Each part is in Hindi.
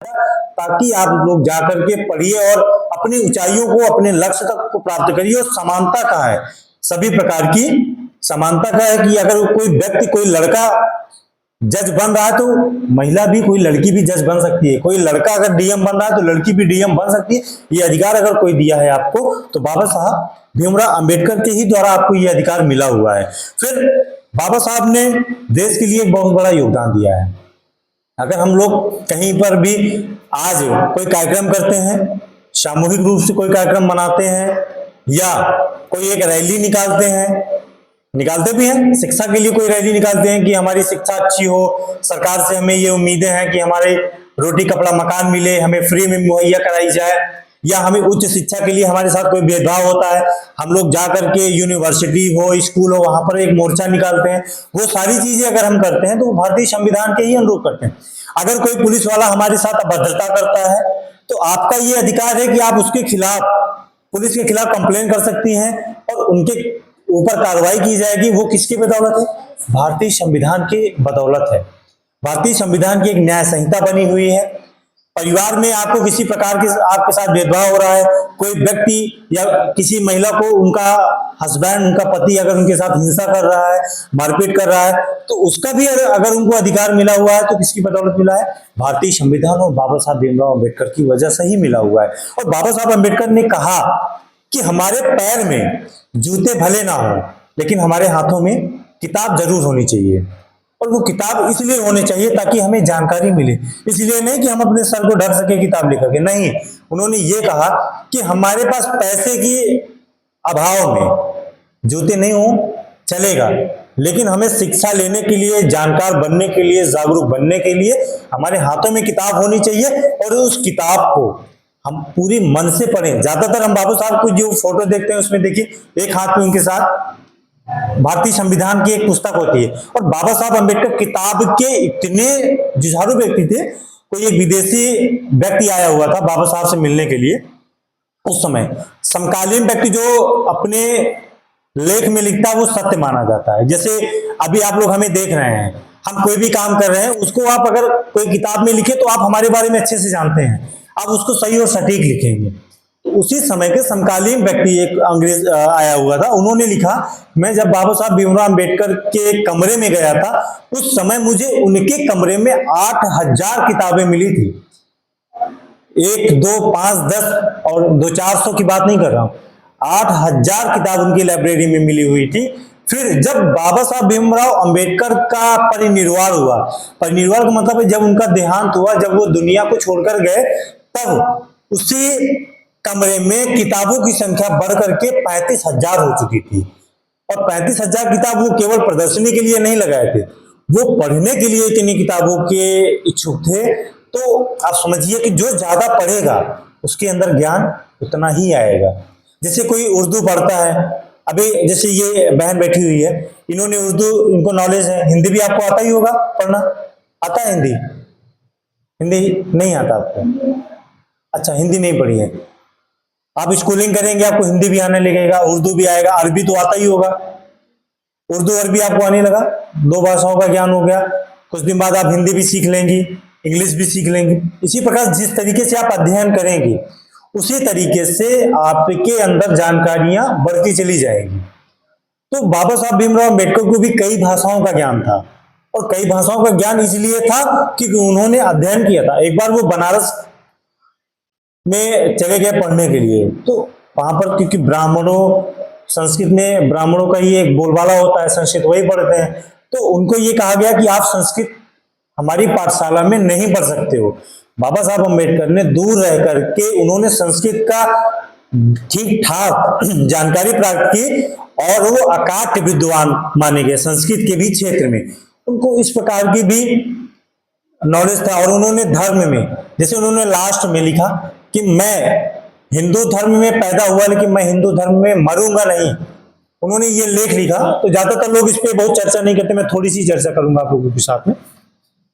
ताकि आप लोग जाकर के पढ़िए और अपनी ऊंचाइयों को, अपने लक्ष्य तक को प्राप्त करिए। और समानता का है, सभी प्रकार की समानता का है कि अगर कोई व्यक्ति, कोई लड़का जज बन रहा है तो महिला भी, कोई लड़की भी जज बन सकती है। कोई लड़का अगर डीएम बन रहा है तो लड़की भी डीएम बन सकती है। ये अधिकार अगर कोई दिया है आपको तो बाबा साहब भीमराव अंबेडकर के ही द्वारा आपको ये अधिकार मिला हुआ है। फिर बाबा साहब ने देश के लिए बहुत बड़ा योगदान दिया है। अगर हम लोग कहीं पर भी आज कोई कार्यक्रम करते हैं, सामूहिक रूप से कोई कार्यक्रम मनाते हैं या कोई एक रैली निकालते हैं, निकालते भी हैं, शिक्षा के लिए कोई रैली निकालते हैं कि हमारी शिक्षा अच्छी हो, सरकार से हमें ये उम्मीदें हैं कि हमारे रोटी कपड़ा मकान मिले, हमें फ्री में मुहैया कराई जाए, या हमें उच्च शिक्षा के लिए हमारे साथ कोई भेदभाव होता है, हम लोग जाकर के यूनिवर्सिटी हो, स्कूल हो, वहां पर एक मोर्चा निकालते हैं। वो सारी चीजें अगर हम करते हैं तो वो भारतीय संविधान के ही अनुरूप करते हैं। अगर कोई पुलिस वाला हमारे साथ अभद्रता करता है तो आपका ये अधिकार है कि आप उसके खिलाफ, पुलिस के खिलाफ कंप्लेन कर सकती हैं और उनके ऊपर कार्रवाई की जाएगी। वो किसकी बदौलत है? भारतीय संविधान की बदौलत है। भारतीय संविधान की एक न्याय संहिता बनी हुई है। परिवार में आपको किसी प्रकार के आपके साथ भेदभाव हो रहा है, कोई व्यक्ति या किसी महिला को उनका हस्बैंड, उनका पति अगर उनके साथ हिंसा कर रहा है, मारपीट कर रहा है, तो उसका भी अगर उनको अधिकार मिला हुआ है तो किसकी बदौलत मिला है? भारतीय संविधान और बाबा साहब भीमराव अम्बेडकर की वजह से ही मिला हुआ है। और बाबा साहब अम्बेडकर ने कहा कि हमारे पैर में जूते भले ना हो लेकिन हमारे हाथों में किताब जरूर होनी चाहिए। और वो किताब इसलिए होनी चाहिए ताकि हमें जानकारी मिले, इसलिए नहीं कि हम अपने सर को ढक सके किताब लेकर के, नहीं। उन्होंने ये कहा कि हमारे पास पैसे की अभाव में जूते नहीं हो चलेगा, लेकिन हमें शिक्षा लेने के लिए, जानकार बनने के लिए, जागरूक बनने के लिए हमारे हाथों में किताब होनी चाहिए। और उस किताब को हम पूरी मन से पढ़ें। ज्यादातर हम बाबू साहब को जो फोटो देखते हैं उसमें देखिए एक हाथ में उनके साथ भारतीय संविधान की एक पुस्तक होती है। और बाबा साहब अम्बेडकर किताब के इतने जुझारू व्यक्ति थे। कोई एक विदेशी व्यक्ति आया हुआ था बाबा साहब से मिलने के लिए। उस समय समकालीन व्यक्ति जो अपने लेख में लिखता है वो सत्य माना जाता है। जैसे अभी आप लोग हमें देख रहे हैं, हम कोई भी काम कर रहे हैं, उसको आप अगर कोई किताब में लिखे तो आप हमारे बारे में अच्छे से जानते हैं, आप उसको सही और सटीक लिखेंगे। उसी समय के समकालीन व्यक्ति एक अंग्रेज आया हुआ था, उन्होंने लिखा, मैं जब बाबा साहब भीमराव अम्बेडकर के कमरे में गया था उस समय मुझे उनके कमरे में 8000 किताबें मिली थी। 1, 2, 5, 10 और 200-400 की बात नहीं कर रहा हूं, 8000 किताब उनकी लाइब्रेरी में मिली हुई थी। फिर जब बाबा साहब भीमराव अम्बेडकर का परिनिर्वाण हुआ, परिनिर्वाण का मतलब है जब उनका देहांत हुआ, जब वो दुनिया को छोड़कर गए, तब उसी कमरे में किताबों की संख्या बढ़ करके 35,000 हो चुकी थी। और 35,000 किताब वो केवल प्रदर्शनी के लिए नहीं लगाए थे, वो पढ़ने के लिए इतनी किताबों के इच्छुक थे। तो आप समझिए कि जो ज्यादा पढ़ेगा उसके अंदर ज्ञान उतना ही आएगा। जैसे कोई उर्दू पढ़ता है, अभी जैसे ये बहन बैठी हुई है, इन्होंने उर्दू, इनको नॉलेज है। हिंदी भी आपको आता ही होगा पढ़ना, आता है हिंदी? हिंदी नहीं आता आपको? अच्छा, हिंदी नहीं पढ़ी है। आप स्कूलिंग करेंगे आपको हिंदी भी आने लगेगा, उर्दू भी आएगा, अरबी तो आता ही होगा। उर्दू अरबी आपको आने लगा, 2 भाषाओं का ज्ञान हो गया। कुछ दिन बाद आप हिंदी भी सीख लेंगी, इंग्लिश भी सीख लेंगी। इसी प्रकार जिस तरीके से आप अध्ययन करेंगे उसी तरीके से आपके अंदर जानकारियां बढ़ती चली जाएगी। तो बाबा साहब भीमराव अम्बेडकर को भी कई भाषाओं का ज्ञान था। और कई भाषाओं का ज्ञान इसलिए था क्योंकि उन्होंने अध्ययन किया था। एक बार वो बनारस में चले गए पढ़ने के लिए, तो वहां पर क्योंकि ब्राह्मणों, संस्कृत में ब्राह्मणों का ही एक बोलबाला होता है, संस्कृत वही पढ़ते हैं, तो उनको ये कहा गया कि आप संस्कृत हमारी पाठशाला में नहीं पढ़ सकते हो। बाबा साहब अम्बेडकर ने दूर रह करके उन्होंने संस्कृत का ठीक ठाक जानकारी प्राप्त की और वो अकाट्य विद्वान माने गए संस्कृत के भी क्षेत्र में। उनको इस प्रकार की भी नॉलेज था। और उन्होंने धर्म में, जैसे उन्होंने लास्ट में लिखा कि मैं हिंदू धर्म में पैदा हुआ लेकिन मैं हिंदू धर्म में मरूंगा नहीं, उन्होंने ये लेख लिखा। तो ज्यादातर लोग इस पे बहुत चर्चा नहीं करते, मैं थोड़ी सी चर्चा करूंगा आप लोगों के साथ में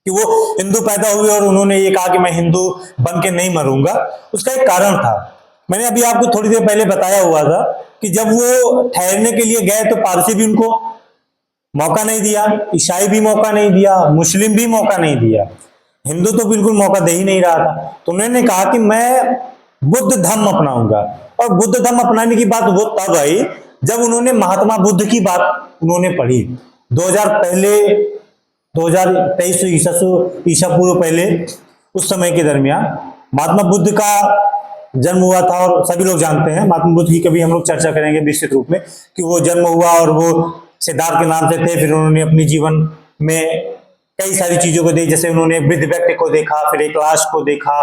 कि वो हिंदू पैदा हुए और उन्होंने ये कहा कि मैं हिंदू बन के नहीं मरूंगा। उसका एक कारण था, मैंने अभी आपको थोड़ी देर पहले बताया हुआ था कि जब वो ठहरने के लिए गए तो पारसी भी उनको मौका नहीं दिया, ईसाई भी मौका नहीं दिया, मुस्लिम भी मौका नहीं दिया। हिंदू तो बिल्कुल मौका दे ही नहीं रहा था। तो उन्होंने कहा कि मैं बुद्ध धर्म अपनाऊंगा। और बुद्ध धर्म अपनाने की बात वो तब आई जब उन्होंने महात्मा बुद्ध की बात उन्होंने पढ़ी। 2000 पहले 2023 ईसा पूर्व पहले उस समय के दरमियान महात्मा बुद्ध का जन्म हुआ था। और सभी लोग जानते हैं महात्मा बुद्ध की कभी हम लोग चर्चा करेंगे विस्तृत रूप में कि वो जन्म हुआ और वो सिद्धार्थ के नाम से थे। फिर उन्होंने अपने जीवन में कई सारी चीजों को देखी, जैसे उन्होंने वृद्ध व्यक्ति को देखा, फिर एक लाश को देखा,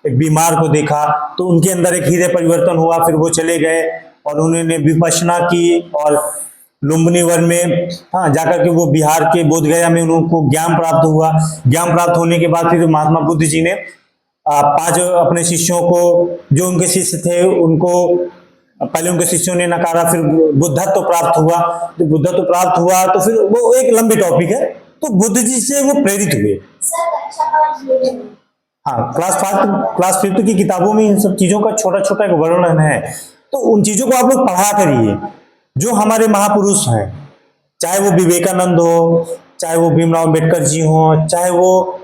एक बीमार को देखा, तो उनके अंदर एक हृदय परिवर्तन हुआ। फिर वो चले गए और उन्होंने विपश्यना की और लुम्बिनी वन में जाकर के वो बिहार के बोधगया में उनको ज्ञान प्राप्त हुआ। ज्ञान प्राप्त होने के बाद फिर महात्मा बुद्ध जी ने 5 अपने शिष्यों को, जो उनके शिष्य थे उनको, पहले उनके शिष्यों ने नकारा, फिर बुद्धत्व प्राप्त हुआ। तो बुद्धत्व प्राप्त हुआ तो फिर वो एक लंबी टॉपिक है। तो बुद्ध जी से वो प्रेरित हुए। हाँ, क्लास 5 की किताबों में इन सब चीजों का छोटा छोटा एक वर्णन है। तो उन चीजों को आप लोग पढ़ा करिए। जो हमारे महापुरुष हैं, चाहे वो विवेकानंद हो, चाहे वो भीमराव अम्बेडकर जी हो, चाहे वो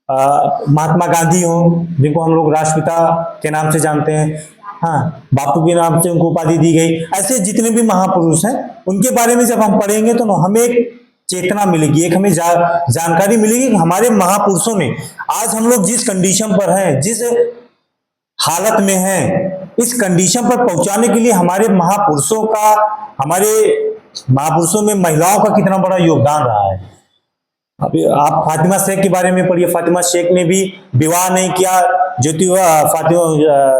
महात्मा गांधी हो, जिनको हम लोग राष्ट्रपिता के नाम से जानते हैं, हाँ, बापू के नाम से उनको उपाधि दी गई। ऐसे जितने भी महापुरुष हैं उनके बारे में जब हम पढ़ेंगे तो हमें एक चेतना मिलेगी, एक हमें जानकारी मिलेगी कि हमारे महापुरुषों ने, आज हम लोग जिस कंडीशन पर हैं, जिस हालत में हैं, इस कंडीशन पर पहुंचाने के लिए हमारे महापुरुषों में महिलाओं का कितना बड़ा योगदान रहा है। अभी आप फातिमा शेख के बारे में पढ़िए। फातिमा शेख ने भी विवाह नहीं किया,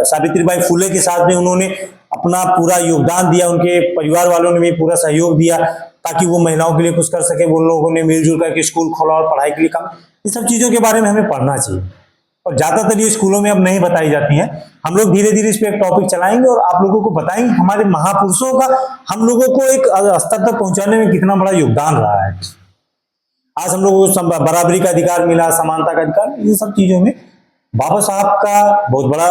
सावित्रीबाई फुले के साथ में उन्होंने अपना पूरा योगदान दिया। उनके परिवार वालों ने भी पूरा सहयोग दिया ताकि वो महिलाओं के लिए कुछ कर सके। वो लोगों ने मिलजुल करके स्कूल खोला और पढ़ाई के लिए काम। इन सब चीजों के बारे में हमें पढ़ना चाहिए और ज्यादातर ये स्कूलों में अब नहीं बताई जाती हैं। हम लोग धीरे धीरे इस पर एक टॉपिक चलाएंगे और आप लोगों को बताएंगे हमारे महापुरुषों का हम लोगों को एक स्तर तक पहुंचाने में कितना बड़ा योगदान रहा है। आज हम लोगों को बराबरी का अधिकार मिला, समानता का अधिकार, इन सब चीजों में बाबा साहब का बहुत बड़ा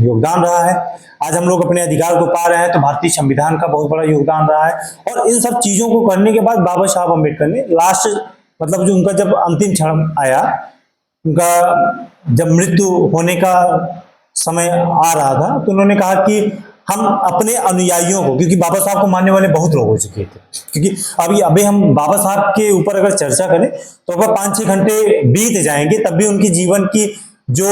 योगदान रहा है। आज हम लोग अपने अधिकार को पा रहे हैं तो भारतीय संविधान का बहुत बड़ा योगदान रहा है। और इन सब चीजों को करने के बाद बाबा साहब अम्बेडकर ने लास्ट, मतलब जो उनका जब अंतिम क्षण आया, उनका जब मृत्यु होने का समय आ रहा था, तो उन्होंने कहा कि हम अपने अनुयायियों को, क्योंकि बाबा साहब को मानने वाले बहुत लोग हो चुके थे, क्योंकि अभी हम बाबा साहब के ऊपर अगर चर्चा करें तो अगर 5-6 घंटे बीत जाएंगे तब भी उनकी जीवन की जो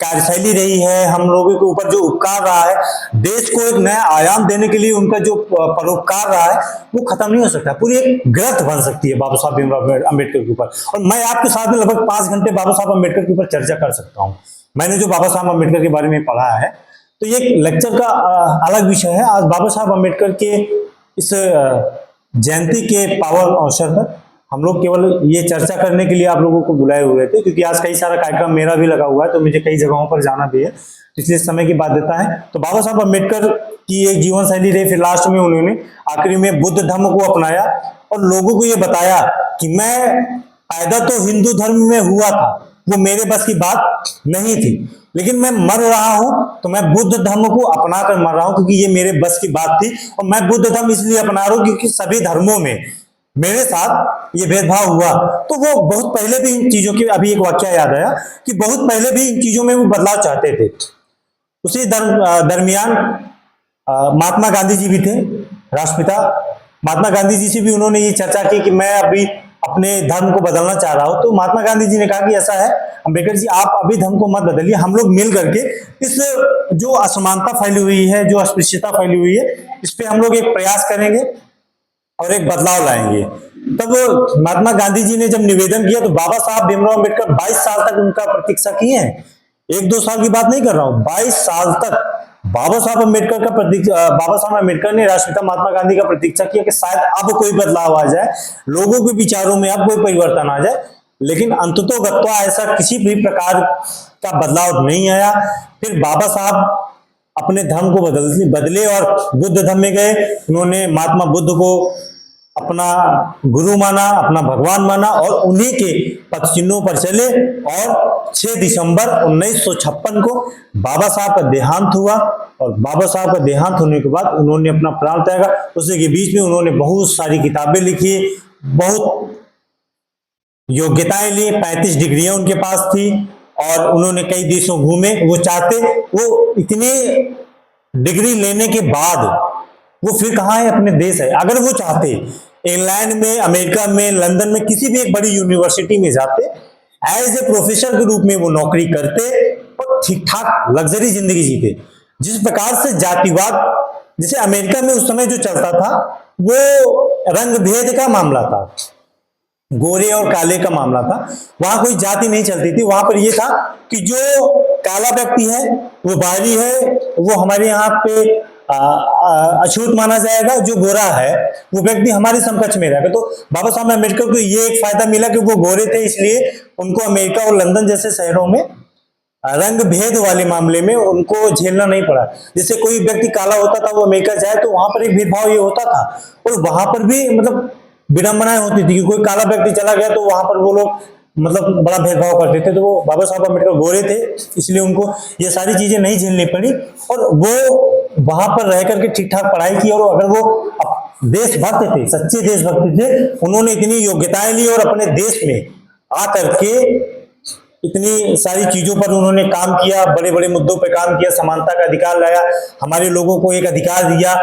कार्यशैली रही है, हम लोगों के ऊपर जो उपकार रहा है, देश को एक नया आयाम देने के लिए उनका जो परोपकार रहा है, वो खत्म नहीं हो सकता। पूरी एक ग्रंथ बन सकती है बाबा साहब भीमराव अम्बेडकर के ऊपर। और मैं आपके साथ में लगभग 5 घंटे बाबा साहब अम्बेडकर के ऊपर चर्चा कर सकता हूँ। मैंने जो बाबा साहब अम्बेडकर के बारे में पढ़ा है, तो ये लेक्चर का अलग विषय है। आज बाबा साहब अम्बेडकर के इस जयंती के पावन अवसर पर हम लोग केवल ये चर्चा करने के लिए आप लोगों को बुलाए हुए थे, क्योंकि आज कई सारा कार्यक्रम मेरा भी लगा हुआ है, तो मुझे कई जगहों पर जाना भी है, इसलिए समय की बाध्यता है। तो बाबा साहब अम्बेडकर की एक जीवन शैली रही। फिर लास्ट में उन्होंने आखिरी में बुद्ध धर्म को अपनाया और लोगों को ये बताया कि मैं पैदा तो हिंदू धर्म में हुआ था, वो मेरे बस की बात नहीं थी, लेकिन मैं मर रहा हूं तो मैं बुद्ध धर्म को अपना कर मर रहा हूं, क्योंकि ये मेरे बस की बात थी। और मैं बुद्ध धर्म इसलिए अपना रहा हूं क्योंकि सभी धर्मों में मेरे साथ ये भेदभाव हुआ। तो वो बहुत पहले भी इन चीजों की, अभी एक वाक्य याद आया कि बहुत पहले भी इन चीजों में वो बदलाव चाहते थे। उसी दरमियान महात्मा गांधी जी भी थे, राष्ट्रपिता। महात्मा गांधी जी से भी उन्होंने ये चर्चा की कि मैं अभी अपने धर्म को बदलना चाह रहा हूं। तो महात्मा गांधी जी ने कहा कि ऐसा है अम्बेडकर जी, आप अभी धर्म को मत बदलिए, हम लोग मिल करके इस जो असमानता फैली हुई है, जो अस्पृश्यता फैली हुई है, इस पे हम लोग एक प्रयास करेंगे और एक बदलाव लाएंगे। तब महात्मा गांधी जी ने जब निवेदन किया तो बाबा साहब भीमराव अम्बेडकर 22 साल तक उनका प्रतीक्षा किए हैं। 1-2 साल की बात नहीं कर रहा हूं, 22 साल तक बाबा साहब अम्बेडकर ने राष्ट्रपिता महात्मा गांधी का प्रतीक्षा किया कि शायद अब कोई बदलाव आ जाए, लोगों के विचारों में अब कोई परिवर्तन आ जाए। लेकिन अंततोगत्वा ऐसा किसी भी प्रकार का बदलाव नहीं आया। फिर बाबा साहब अपने धर्म को बदले और बुद्ध धर्म में गए। उन्होंने महात्मा बुद्ध को अपना गुरु माना, अपना भगवान माना और उन्हीं के पथ चिन्हों पर चले। और 6 दिसंबर 1956 को बाबा साहब का देहांत हुआ। और बाबा साहब का देहांत होने के बाद उन्होंने अपना प्राण त्यागा। उसी के बीच में उन्होंने बहुत सारी किताबें लिखी, बहुत योग्यताएं ली, 35 डिग्रियां उनके पास थी और उन्होंने कई देशों घूमे। वो चाहते, वो इतनी डिग्री लेने के बाद वो फिर कहाँ है, अपने देश है। अगर वो चाहते इंग्लैंड में, अमेरिका में, लंदन में किसी भी एक बड़ी यूनिवर्सिटी में जाते, एज ए प्रोफेसर के रूप में वो नौकरी करते और ठीक ठाक लग्जरी जिंदगी जीते। जिस प्रकार से जातिवाद, जैसे अमेरिका में उस समय जो चलता था वो रंग भेद का मामला था, गोरे और काले का मामला था, वहां कोई जाति नहीं चलती थी। वहां पर यह था कि जो काला व्यक्ति है वो बाहरी है, वो हमारे यहाँ पे अछूत माना जाएगा, जो गोरा है वो व्यक्ति हमारे समकक्ष में रहेगा। तो बाबा साहब अम्बेडकर को ये एक फायदा मिला कि वो गोरे थे, इसलिए उनको अमेरिका और लंदन जैसे शहरों में रंग भेद वाले मामले में उनको झेलना नहीं पड़ा। जैसे कोई व्यक्ति काला होता था, वो अमेरिका जाए तो वहां पर एक भेदभाव ये होता था, और वहां पर भी मतलब विडंबनाएं होती थी कि कोई काला व्यक्ति चला गया तो वहां पर वो लोग मतलब बड़ा भेदभाव करते थे। तो वो बाबा साहब अम्बेडकर गोरे थे, इसलिए उनको ये सारी चीजें नहीं झेलनी पड़ी, और वो वहां पर रह करके ठीक ठाक पढ़ाई की। और अगर वो देशभक्त थे, सच्चे देशभक्त थे, उन्होंने इतनी योग्यताएं ली और अपने देश में आकर के इतनी सारी चीजों पर उन्होंने काम किया, बड़े बड़े मुद्दों पर काम किया, समानता का अधिकार लाया, हमारे लोगों को एक अधिकार दिया।